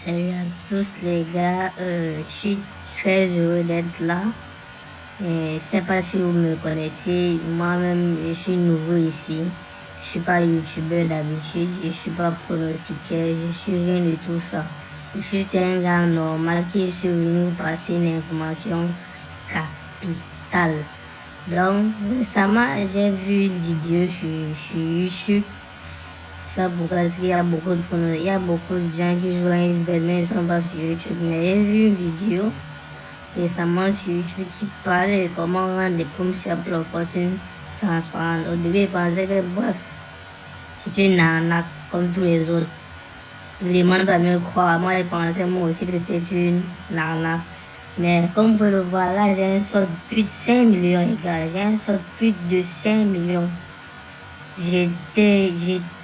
Salut à tous les gars, je suis très heureux d'être là. Je ne sais pas si vous me connaissez, moi-même je suis nouveau ici. Je suis pas youtubeur d'habitude, je suis pas pronostiqueur, je suis rien de tout ça. Je suis juste un gars normal qui est venu vous passer une information capitale. Donc récemment j'ai vu une vidéo sur YouTube. Ça parce qu'il y a beaucoup de gens qui jouent à Isbel mais ils sont pas sur YouTube. Mais j'ai vu une vidéo récemment sur YouTube qui parle de comment rendre des pommes sur Apple Fortune transparentes. Au début, je pensais que bref, c'est une arnaque comme tous les autres. Évidemment, pas me croire. Moi, je pensais moi aussi que c'était une arnaque. Mais comme vous pouvez le voir là, j'ai un sort de plus de 5 millions, les gars. J'ai un sort de plus de 5 millions. J'étais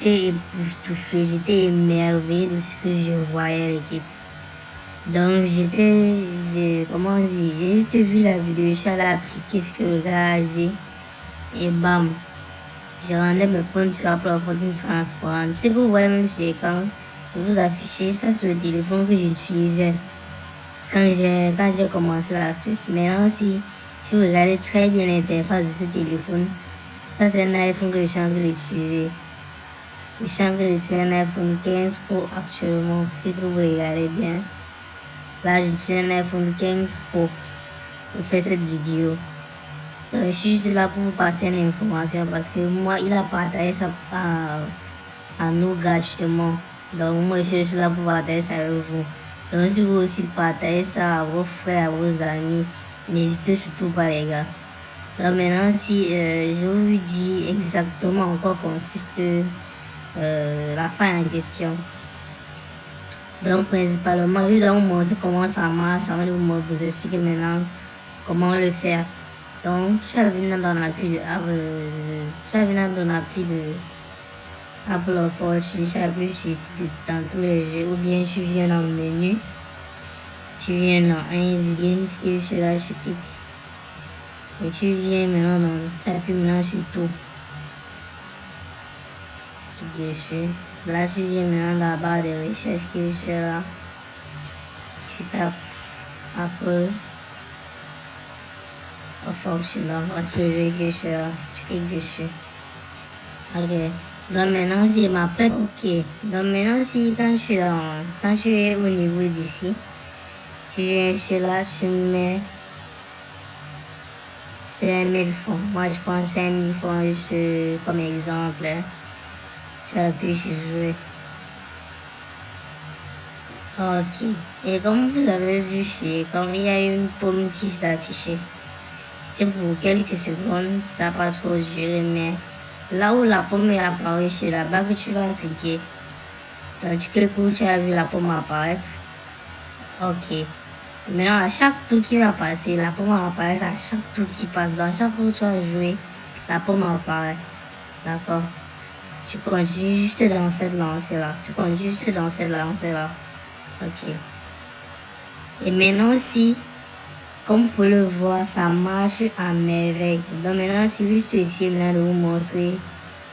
époustouflé, j'étais émerveillé de ce que je voyais l'équipe. Donc comment dire, j'ai juste vu la vidéo, je suis allé appliquer ce que le gars a dit et bam, j'ai rendu mes points sur la plateforme transparente. Si vous voyez même chez l'écran, je vous afficher ça sur le téléphone que j'utilisais quand j'ai commencé l'astuce. Maintenant si vous regardez très bien l'interface de ce téléphone, ça c'est un iPhone que je suis en train d'utiliser. Je suis en train d'utiliser un iPhone 15 Pro actuellement, si vous regardez bien. Là j'utilise un iPhone 15 Pro pour faire cette vidéo. Donc je suis juste là pour vous passer l'information parce que moi il a partagé ça à nos gars justement. Donc moi je suis juste là pour partager ça avec vous. Donc si vous aussi partagez ça à vos frères, à vos amis, n'hésitez surtout pas les gars. Donc maintenant si je vous dis exactement en quoi consiste la faille en question. Donc principalement, je vais vous montrer comment ça marche avant de vous expliquer maintenant comment le faire. Donc tu vas venir dans l'appui de Apple Fortune, tu appuies ici dans tous les jeux ou bien tu viens dans le menu, tu viens dans Easy Games qui est là, tu cliques. Et tu viens maintenant tu appuies maintenant sur tout. Tu dessus. Là tu viens maintenant dans la barre de recherche qui est là. Tu tapes Apple Fortune, donc est-ce que je vais qui est là, tu cliques dessus. Ok. Donc maintenant si je m'appelle ok. Donc maintenant si quand je suis au niveau d'ici, tu viens chez là, tu mets 5000 francs. Moi je prends 5000 francs juste comme exemple. Tu appuies sur jouer. Ok. Et comme vous avez vu comme il y a une pomme qui s'est affichée. C'est pour quelques secondes, ça n'a pas trop duré, mais là où la pomme est apparue, c'est là-bas que tu vas cliquer. Donc du coup, tu as vu la pomme apparaître. Ok. Maintenant, à chaque tour qui va passer, la pomme apparaît à chaque tour qui passe. Dans chaque tour tu vas jouer, la pomme apparaît. D'accord. Tu continues juste dans cette lancée-là. Ok. Et maintenant, si, comme vous pouvez le voir, ça marche à merveille. Donc maintenant, si juste essayer de vous montrer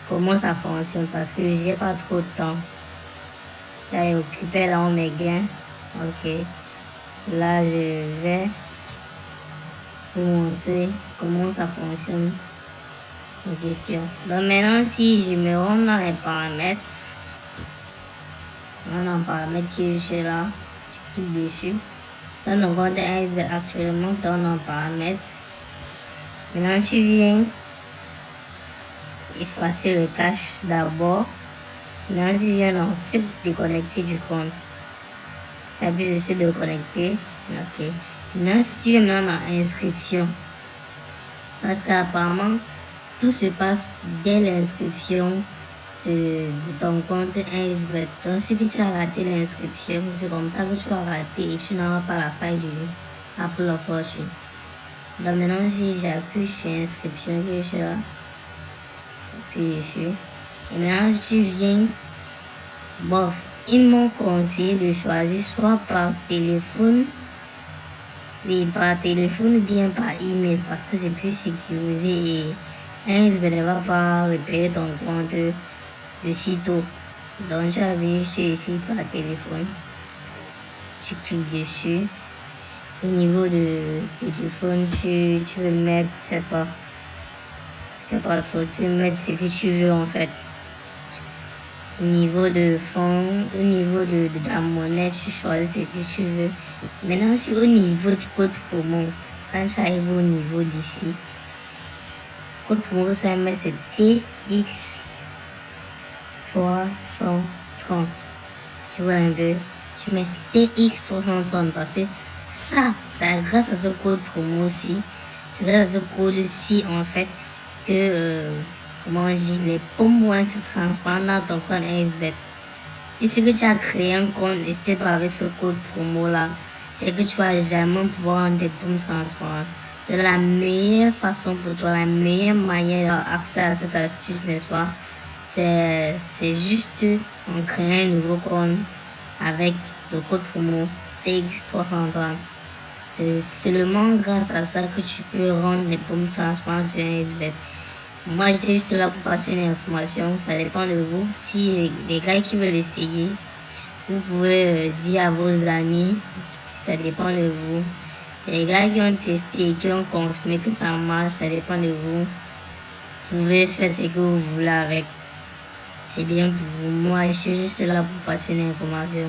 comment ça fonctionne parce que j'ai pas trop de temps. J'ai occupé là mes gains. Ok. Là, je vais vous montrer comment ça fonctionne en question. Donc maintenant, si je me rends dans les paramètres, dans le paramètre qui est là, je clique dessus. Dans le compte Isbel actuellement, dans nos paramètres. Maintenant, tu viens effacer le cache d'abord. Maintenant, tu viens dans ce déconnecter du compte. Tu appuies dessus de connecter. Ok. Maintenant, si tu viens maintenant dans inscription, parce qu'apparemment, tout se passe dès l'inscription de ton compte Isbet. Donc, si tu as raté l'inscription, c'est comme ça que tu as raté et tu n'auras pas la faille du Apple Fortune. Donc, maintenant, si j'appuie sur inscription, que je suis là, j'appuie dessus. Et maintenant, si tu viens, bof, ils m'ont conseillé de choisir soit par téléphone, ou bien par email parce que c'est plus sécurisé et Isbet ne va pas repérer ton compte de sitôt. Donc tu as venu ici par téléphone. tu cliques dessus. Au niveau de téléphone, tu veux mettre, c'est pas trop, tu veux mettre ce que tu veux en fait. Au niveau de fond, au niveau de la monnaie, tu choisis ce que tu veux. Maintenant, si au niveau du code promo, quand tu arrives au niveau d'ici, code promo que tu vas mettre c'est TX330. Tu vois un peu, tu mets TX330 parce que ça, c'est grâce à ce code promo aussi. C'est grâce à ce code-ci en fait que, comment on dit, les pommes vont être transparentes dans ton compte XBET. Et si que tu as créé un compte et c'était pas avec ce code promo là, c'est que tu vas jamais pouvoir rendre tes pommes transparentes. De la meilleure façon pour toi, la meilleure manière d'avoir accès à cette astuce, n'est-ce pas? C'est juste en créant un nouveau compte avec le code promo TX330. C'est seulement grâce à ça que tu peux rendre les pommes transparentes sur un XBET. Moi, j'étais juste là pour passer une information. Ça dépend de vous. Si les gars qui veulent essayer, vous pouvez dire à vos amis. Ça dépend de vous. Les gars qui ont testé et qui ont confirmé que ça marche, ça dépend de vous. Vous pouvez faire ce que vous voulez avec. C'est bien pour vous. Moi, je suis juste là pour passer une information.